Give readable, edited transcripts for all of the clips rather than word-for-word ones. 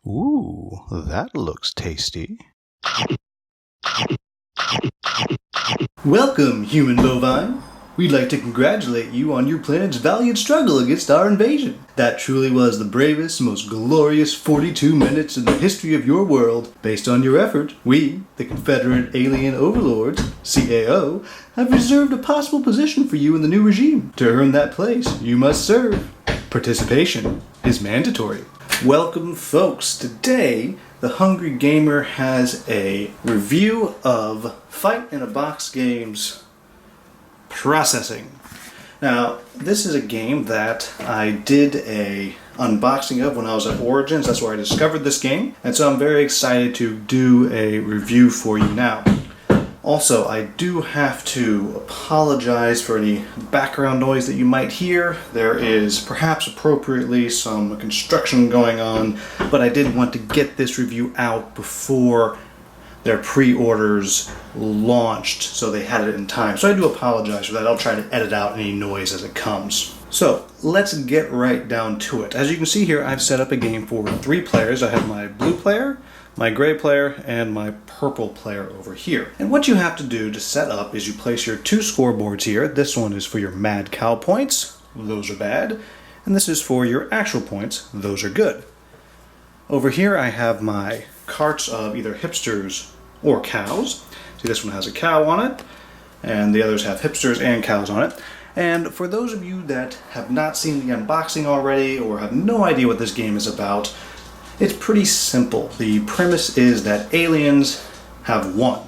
Ooh, that looks tasty. Welcome, human bovine. We'd like to congratulate you on your planet's valiant struggle against our invasion. That truly was the bravest, most glorious 42 minutes in the history of your world. Based on your effort, we, the Confederate Alien Overlords, CAO, have reserved a possible position for you in the new regime. To earn that place, you must serve. Participation is mandatory. Welcome, folks. Today, the Hungry Gamer has a review of Fight in a Box Games Processing. Now, this is a game that I did a unboxing of when I was at Origins. That's where I discovered this game, and so I'm very excited to do a review for you now. Also, I do have to apologize for any background noise that you might hear. There is perhaps appropriately some construction going on, but I did want to get this review out before their pre-orders launched, so they had it in time. So I do apologize for that. I'll try to edit out any noise as it comes. So let's get right down to it. As you can see here, I've set up a game for 3 players. I have my blue player, my gray player, and my purple player over here. And what you have to do to set up is you place your 2 scoreboards here. This one is for your mad cow points. Those are bad. And this is for your actual points. Those are good. Over here I have my carts of either hipsters or cows. See, this one has a cow on it, and the others have hipsters and cows on it. And for those of you that have not seen the unboxing already or have no idea what this game is about, it's pretty simple. The premise is that aliens have won.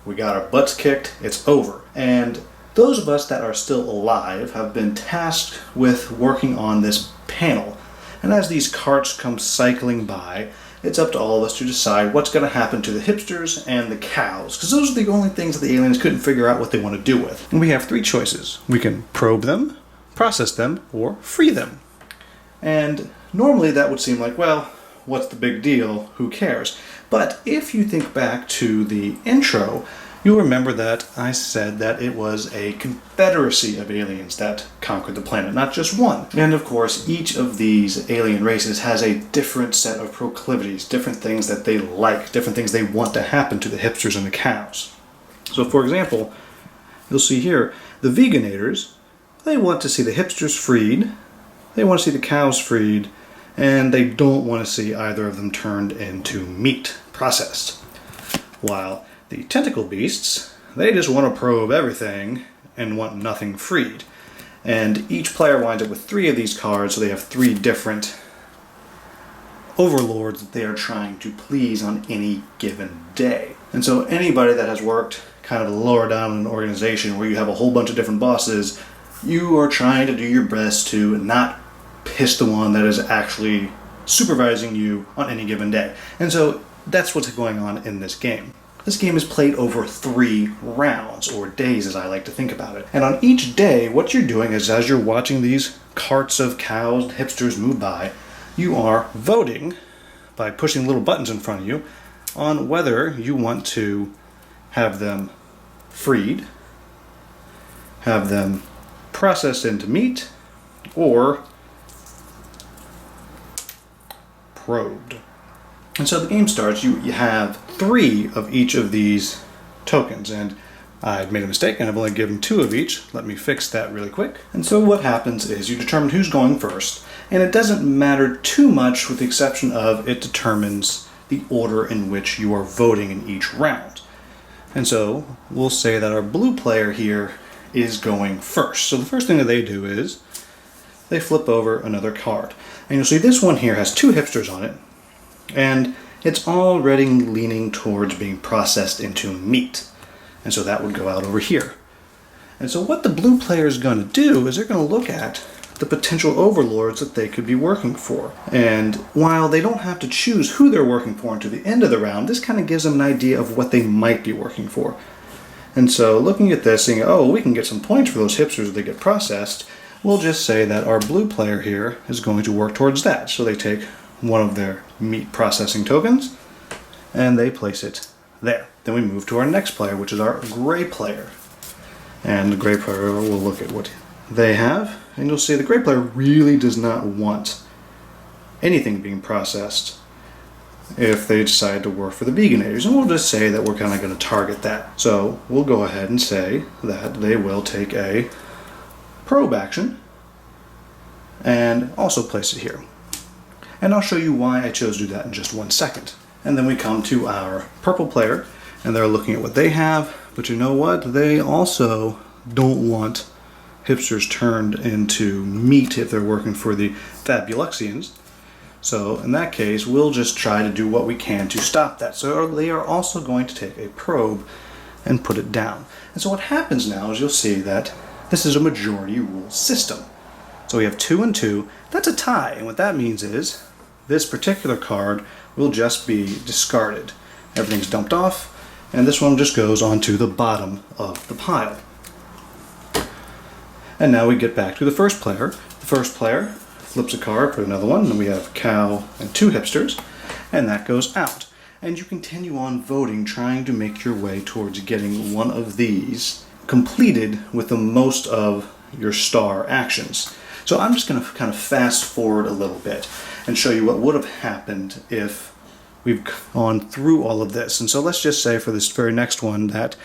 We got our butts kicked, it's over. And those of us that are still alive have been tasked with working on this panel. And as these carts come cycling by, it's up to all of us to decide what's going to happen to the hipsters and the cows, because those are the only things that the aliens couldn't figure out what they want to do with. And we have 3 choices. We can probe them, process them, or free them. And normally that would seem like, well, what's the big deal? Who cares? But if you think back to the intro, you'll remember that I said that it was a confederacy of aliens that conquered the planet, not just one. And of course, each of these alien races has a different set of proclivities, different things that they like, different things they want to happen to the hipsters and the cows. So for example, you'll see here, the veganators, they want to see the hipsters freed, they want to see the cows freed, and they don't want to see either of them turned into meat, processed. While the tentacle beasts, they just want to probe everything and want nothing freed. And each player winds up with 3 of these cards, so they have 3 different overlords that they are trying to please on any given day. And so anybody that has worked kind of lower down in an organization where you have a whole bunch of different bosses, you are trying to do your best to not piss the one that is actually supervising you on any given day. And so that's what's going on in this game. This game is played over 3 rounds, or days as I like to think about it. And on each day, what you're doing is as you're watching these carts of cows and hipsters move by, you are voting by pushing little buttons in front of you on whether you want to have them freed, have them processed into meat, or probed. And so the game starts, you have 3 of each of these tokens, and I've made a mistake and I've only given 2 of each. Let me fix that really quick. And so what happens is you determine who's going first, and it doesn't matter too much with the exception of it determines the order in which you are voting in each round. And so we'll say that our blue player here is going first. So the first thing that they do is they flip over another card. And you'll see this one here has 2 hipsters on it, and it's already leaning towards being processed into meat. And so that would go out over here. And so what the blue player is going to do is they're going to look at the potential overlords that they could be working for. And while they don't have to choose who they're working for until the end of the round, this kind of gives them an idea of what they might be working for. And so looking at this, saying, oh, we can get some points for those hipsters if they get processed, we'll just say that our blue player here is going to work towards that. So they take one of their meat processing tokens and they place it there. Then we move to our next player, which is our gray player. And the gray player will look at what they have, and you'll see the gray player really does not want anything being processed if they decide to work for the Veganators. And we'll just say that we're kind of going to target that. So we'll go ahead and say that they will take a probe action and also place it here. And I'll show you why I chose to do that in just 1 second. And then we come to our purple player, and they're looking at what they have, but you know what? They also don't want hipsters turned into meat if they're working for the Fabuloxians. So in that case, we'll just try to do what we can to stop that. So they are also going to take a probe and put it down. And so what happens now is you'll see that this is a majority rule system. So we have 2 and 2. That's a tie, and what that means is this particular card will just be discarded. Everything's dumped off, and this one just goes onto the bottom of the pile. And now we get back to the first player. The first player flips a card, put another one, and we have a cow and 2 hipsters, and that goes out. And you continue on voting, trying to make your way towards getting one of these completed with the most of your star actions. So I'm just going to kind of fast forward a little bit and show you what would have happened if we've gone through all of this. And so let's just say for this very next one that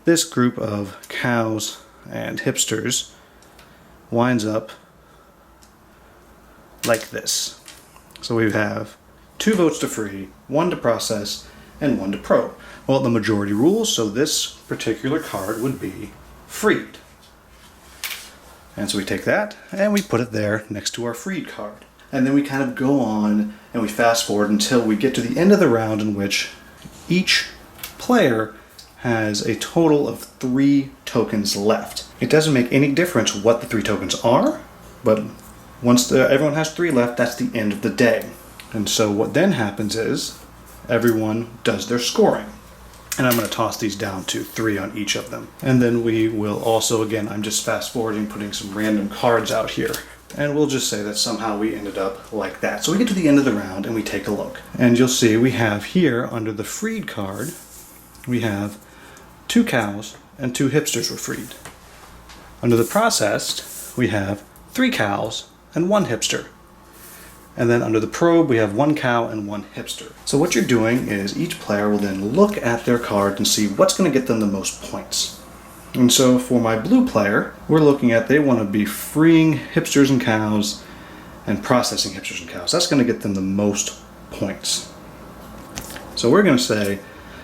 this group of cows and hipsters winds up like this. So we have 2 votes to free, 1 to process, and 1 to probe. Well, the majority rules, so this particular card would be freed. And so we take that and we put it there next to our freed card. And then we kind of go on and we fast forward until we get to the end of the round in which each player has a total of 3 tokens left. It doesn't make any difference what the 3 tokens are, but once everyone has 3 left, that's the end of the day. And so what then happens is everyone does their scoring. And I'm going to toss these down to 3 on each of them. And then we will also, again, I'm just fast forwarding, putting some random cards out here. And we'll just say that somehow we ended up like that. So we get to the end of the round and we take a look. And you'll see we have here under the freed card, we have 2 cows and 2 hipsters were freed. Under the processed, we have 3 cows and 1 hipster. And then under the probe, we have 1 cow and 1 hipster. So what you're doing is each player will then look at their card and see what's going to get them the most points. And so for my blue player, we're looking at they want to be freeing hipsters and cows and processing hipsters and cows. That's going to get them the most points. So we're going to say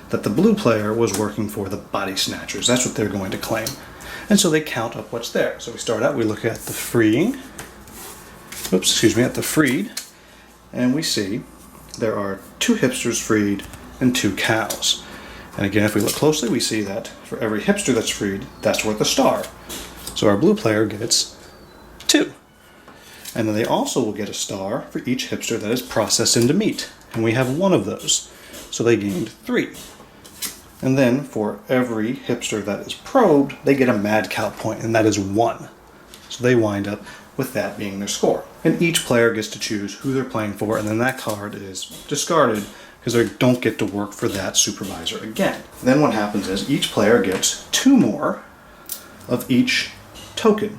that the blue player was working for the body snatchers. That's what they're going to claim. And so they count up what's there. So we start out, we look at the freeing, at the freed, and we see there are 2 hipsters freed and 2 cows. And again, if we look closely, we see that for every hipster that's freed, that's worth a star. So our blue player gets 2. And then they also will get a star for each hipster that is processed into meat. And we have 1 of those. So they gained 3. And then for every hipster that is probed, they get a mad cow point, and that is 1. So they wind up with that being their score. And each player gets to choose who they're playing for, and then that card is discarded because they don't get to work for that supervisor again. Then what happens is each player gets 2 more of each token.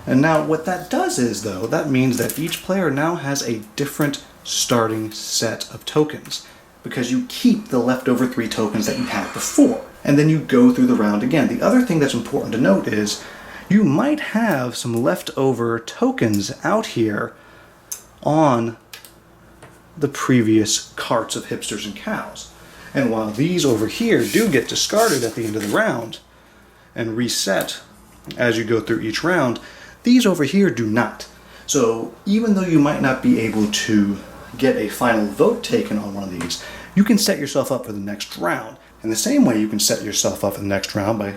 And now what that does is, though, that means that each player now has a different starting set of tokens, because you keep the leftover 3 tokens that you had before. And then you go through the round again. The other thing that's important to note is you might have some leftover tokens out here on the previous carts of hipsters and cows. And while these over here do get discarded at the end of the round and reset as you go through each round, these over here do not. So even though you might not be able to get a final vote taken on one of these, you can set yourself up for the next round. In the same way you can set yourself up for the next round by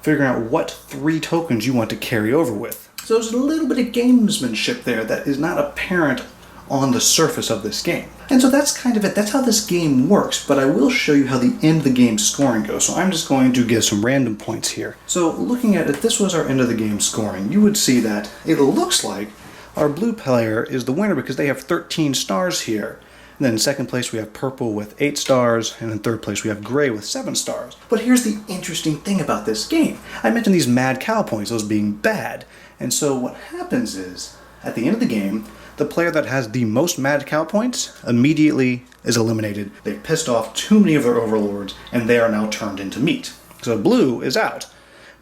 figuring out what 3 tokens you want to carry over with. So there's a little bit of gamesmanship there that is not apparent on the surface of this game. And so that's kind of it. That's how this game works, but I will show you how the end of the game scoring goes. So I'm just going to give some random points here. So looking at it, this was our end of the game scoring. You would see that it looks like our blue player is the winner because they have 13 stars here. And then in second place we have purple with 8 stars, and in third place we have gray with 7 stars. But here's the interesting thing about this game. I mentioned these mad cow points, those being bad. And so what happens is, at the end of the game, The player that has the most mad cow points immediately is eliminated. They've pissed off too many of their overlords, and they are now turned into meat. So blue is out.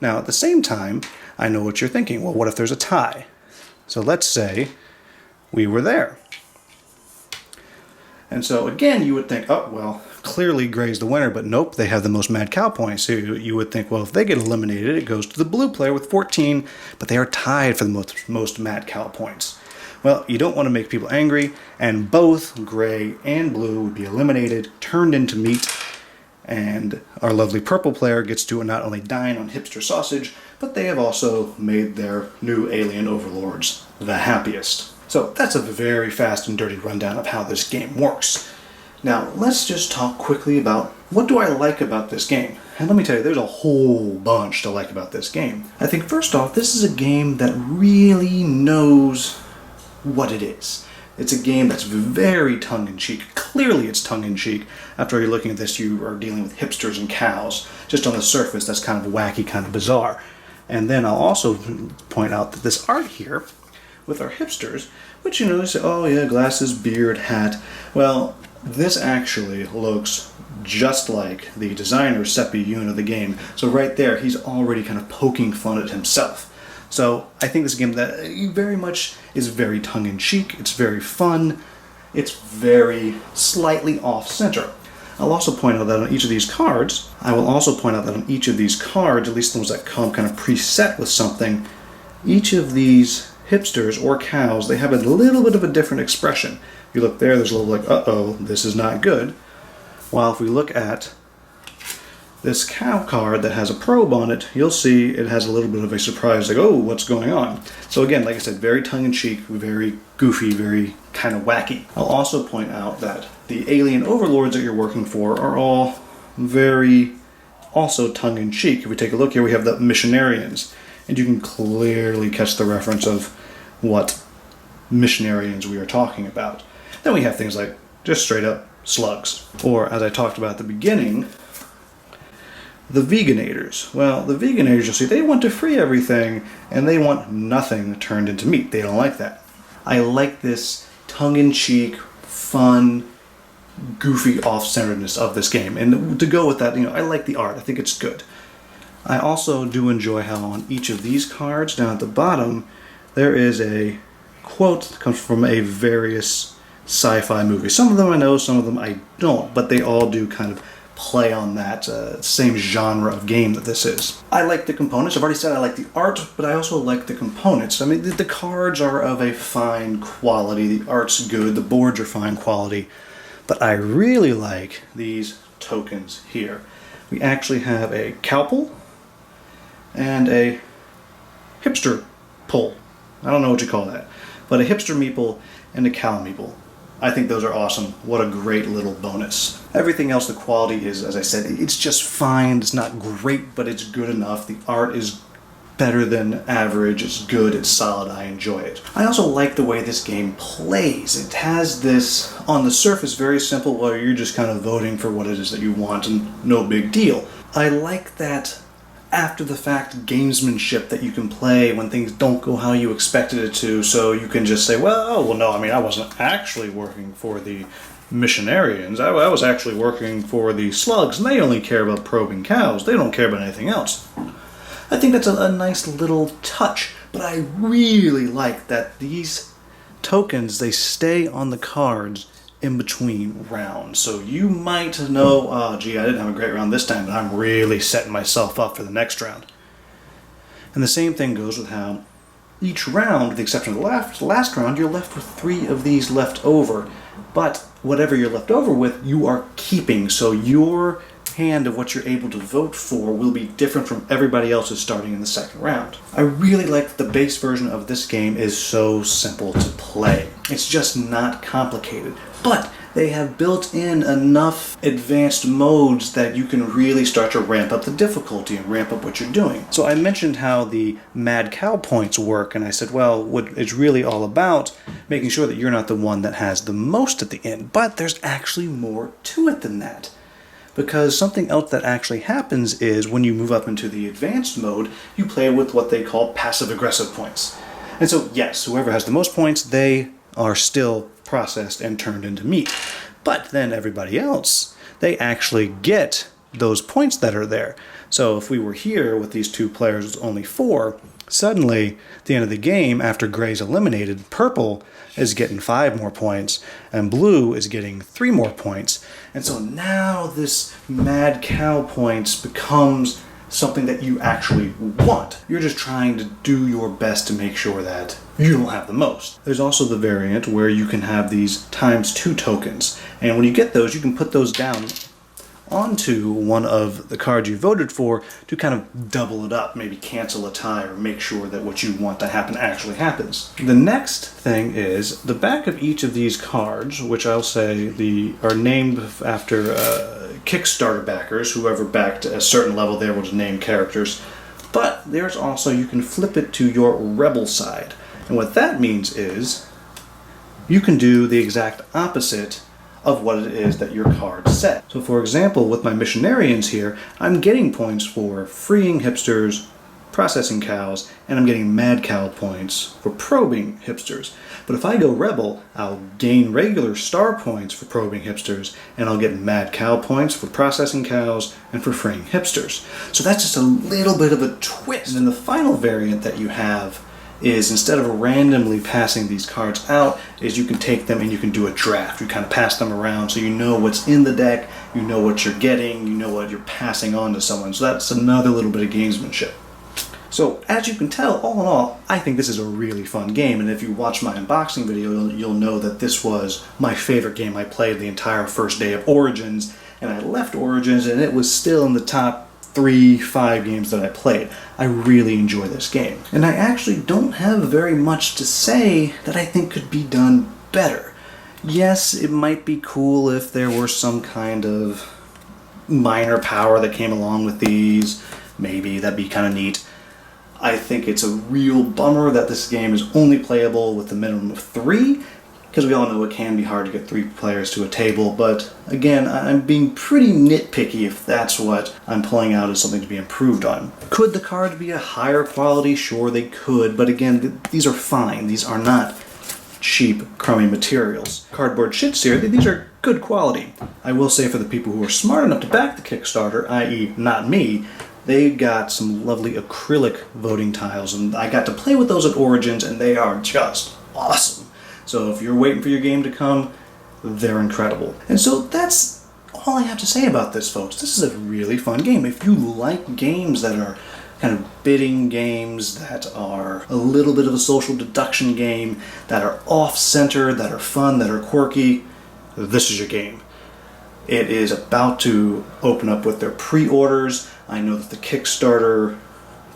Now, at the same time, I know what you're thinking. Well, what if there's a tie? So let's say we were there. And so again, you would think, oh, well, clearly gray's the winner, but nope, they have the most mad cow points. So you would think, well, if they get eliminated, it goes to the blue player with 14, but they are tied for the most mad cow points. Well, you don't want to make people angry, and both gray and blue would be eliminated, turned into meat, and our lovely purple player gets to not only dine on hipster sausage, but they have also made their new alien overlords the happiest. So that's a very fast and dirty rundown of how this game works. Now, let's just talk quickly about what do I like about this game. And let me tell you, there's a whole bunch to like about this game. I think first off, this is a game that really knows what it is. It's a game that's very tongue-in-cheek. Clearly it's tongue-in-cheek. After you're looking at this, you are dealing with hipsters and cows. Just on the surface, that's kind of wacky, kind of bizarre. And then I'll also point out that this art here, with our hipsters, which, you know, they say, oh yeah, glasses, beard, hat. Well, this actually looks just like the designer, Seppy Yoon, of the game. So right there, he's already kind of poking fun at himself. So I think this is a game that very much is very tongue-in-cheek, it's very fun, it's very slightly off-center. I'll also point out that on each of these cards, at least the ones that come kind of preset with something, each of these hipsters or cows, they have a little bit of a different expression. If you look there, there's a little like, uh-oh, this is not good. While if we look at this cow card that has a probe on it, you'll see it has a little bit of a surprise, like, oh, what's going on? So again, like I said, very tongue-in-cheek, very goofy, very kind of wacky. I'll also point out that the alien overlords that you're working for are all very also tongue-in-cheek. If we take a look here, we have the missionarians, and you can clearly catch the reference of what missionarians we are talking about. Then we have things like just straight up slugs. Or, as I talked about at the beginning, the veganators. Well, the veganators, you'll see, they want to free everything, and they want nothing turned into meat. They don't like that. I like this tongue-in-cheek, fun, goofy off-centeredness of this game. And to go with that, I like the art. I think it's good. I also do enjoy how on each of these cards, down at the bottom, there is a quote that comes from a various sci-fi movie. Some of them I know, some of them I don't, but they all do kind of play on that same genre of game that this is. I like the components. I've already said I like the art, but I also like the components. I mean, the cards are of a fine quality, the art's good, the boards are fine quality, but I really like these tokens here. We actually have a cowpole and a hipster pole. I don't know what you call that, but a hipster meeple and a cow meeple. I think those are awesome. What a great little bonus. Everything else, the quality is, as I said, it's just fine. It's not great, but it's good enough. The art is better than average. It's good. It's solid. I enjoy it. I also like the way this game plays. It has this, on the surface, very simple, where you're just kind of voting for what it is that you want and no big deal. I like that after-the-fact gamesmanship that you can play when things don't go how you expected it to, so you can just say, well, no, I mean, I wasn't actually working for the missionarians. I was actually working for the slugs, and they only care about probing cows. They don't care about anything else. I think that's a nice little touch, but I really like that these tokens, they stay on the cards in between rounds. So you might know, oh gee, I didn't have a great round this time, but I'm really setting myself up for the next round. And the same thing goes with how each round, with the exception of the last round, you're left with 3 of these left over. But whatever you're left over with, you are keeping. So your hand of what you're able to vote for will be different from everybody else's starting in the second round. I really like that the base version of this game is so simple to play. It's just not complicated. But they have built in enough advanced modes that you can really start to ramp up the difficulty and ramp up what you're doing. So I mentioned how the mad cow points work, and I said, well, what it's really all about, making sure that you're not the one that has the most at the end. But there's actually more to it than that. Because something else that actually happens is when you move up into the advanced mode, you play with what they call passive-aggressive points. And so, yes, whoever has the most points, they are still processed and turned into meat. But then everybody else, they actually get those points that are there. So if we were here with these two players with only 4, suddenly at the end of the game, after gray's eliminated, purple is getting 5 more points and blue is getting 3 more points. And so now this mad cow points becomes something that you actually want. You're just trying to do your best to make sure that you don't have the most. There's also the variant where you can have these ×2 tokens. And when you get those, you can put those down onto one of the cards you voted for to kind of double it up, maybe cancel a tie or make sure that what you want to happen actually happens. The next thing is the back of each of these cards, which I'll say are named after Kickstarter backers. Whoever backed a certain level there was named characters. But there's also, you can flip it to your rebel side. And what that means is you can do the exact opposite of what it is that your card said. So for example, with my missionarians here, I'm getting points for freeing hipsters, processing cows, and I'm getting mad cow points for probing hipsters. But if I go rebel, I'll gain regular star points for probing hipsters, and I'll get mad cow points for processing cows and for freeing hipsters. So that's just a little bit of a twist. And then the final variant that you have is, instead of randomly passing these cards out, is you can take them and you can do a draft. You kind of pass them around so you know what's in the deck, you know what you're getting, you know what you're passing on to someone. So that's another little bit of gamesmanship. So as you can tell, all in all, I think this is a really fun game, and if you watch my unboxing video, you'll know that this was my favorite game I played the entire first day of Origins, and I left Origins and it was still in the top 3-5 games that I played. I really enjoy this game. And I actually don't have very much to say that I think could be done better. Yes, it might be cool if there were some kind of minor power that came along with these. Maybe that'd be kind of neat. I think it's a real bummer that this game is only playable with a minimum of 3, because we all know it can be hard to get 3 players to a table, but again, I'm being pretty nitpicky if that's what I'm pulling out as something to be improved on. Could the cards be a higher quality? Sure, they could, but again, these are fine. These are not cheap, crummy materials. Cardboard shits here, these are good quality. I will say, for the people who are smart enough to back the Kickstarter, i.e. not me, they got some lovely acrylic voting tiles, and I got to play with those at Origins, and they are just awesome. So if you're waiting for your game to come, they're incredible. And so that's all I have to say about this, folks. This is a really fun game. If you like games that are kind of bidding games, that are a little bit of a social deduction game, that are off-center, that are fun, that are quirky, this is your game. It is about to open up with their pre-orders. I know that the Kickstarter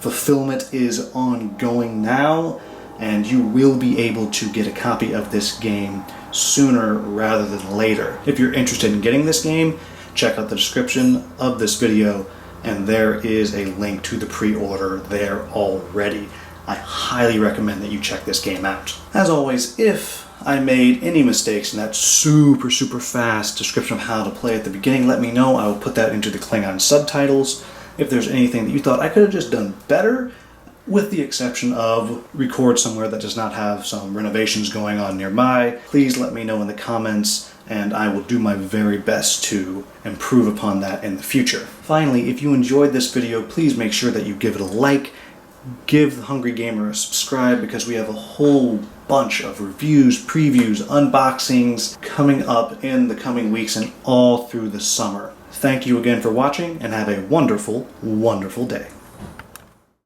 fulfillment is ongoing now, and you will be able to get a copy of this game sooner rather than later. If you're interested in getting this game, check out the description of this video, and there is a link to the pre-order there already. I highly recommend that you check this game out. As always, if I made any mistakes in that super fast description of how to play at the beginning, let me know. I will put that into the Klingon subtitles. If there's anything that you thought I could have just done better, with the exception of record somewhere that does not have some renovations going on nearby, please let me know in the comments, and I will do my very best to improve upon that in the future. Finally, if you enjoyed this video, please make sure that you give it a like, give The Hungry Gamer a subscribe, because we have a whole bunch of reviews, previews, unboxings coming up in the coming weeks and all through the summer. Thank you again for watching, and have a wonderful, wonderful day.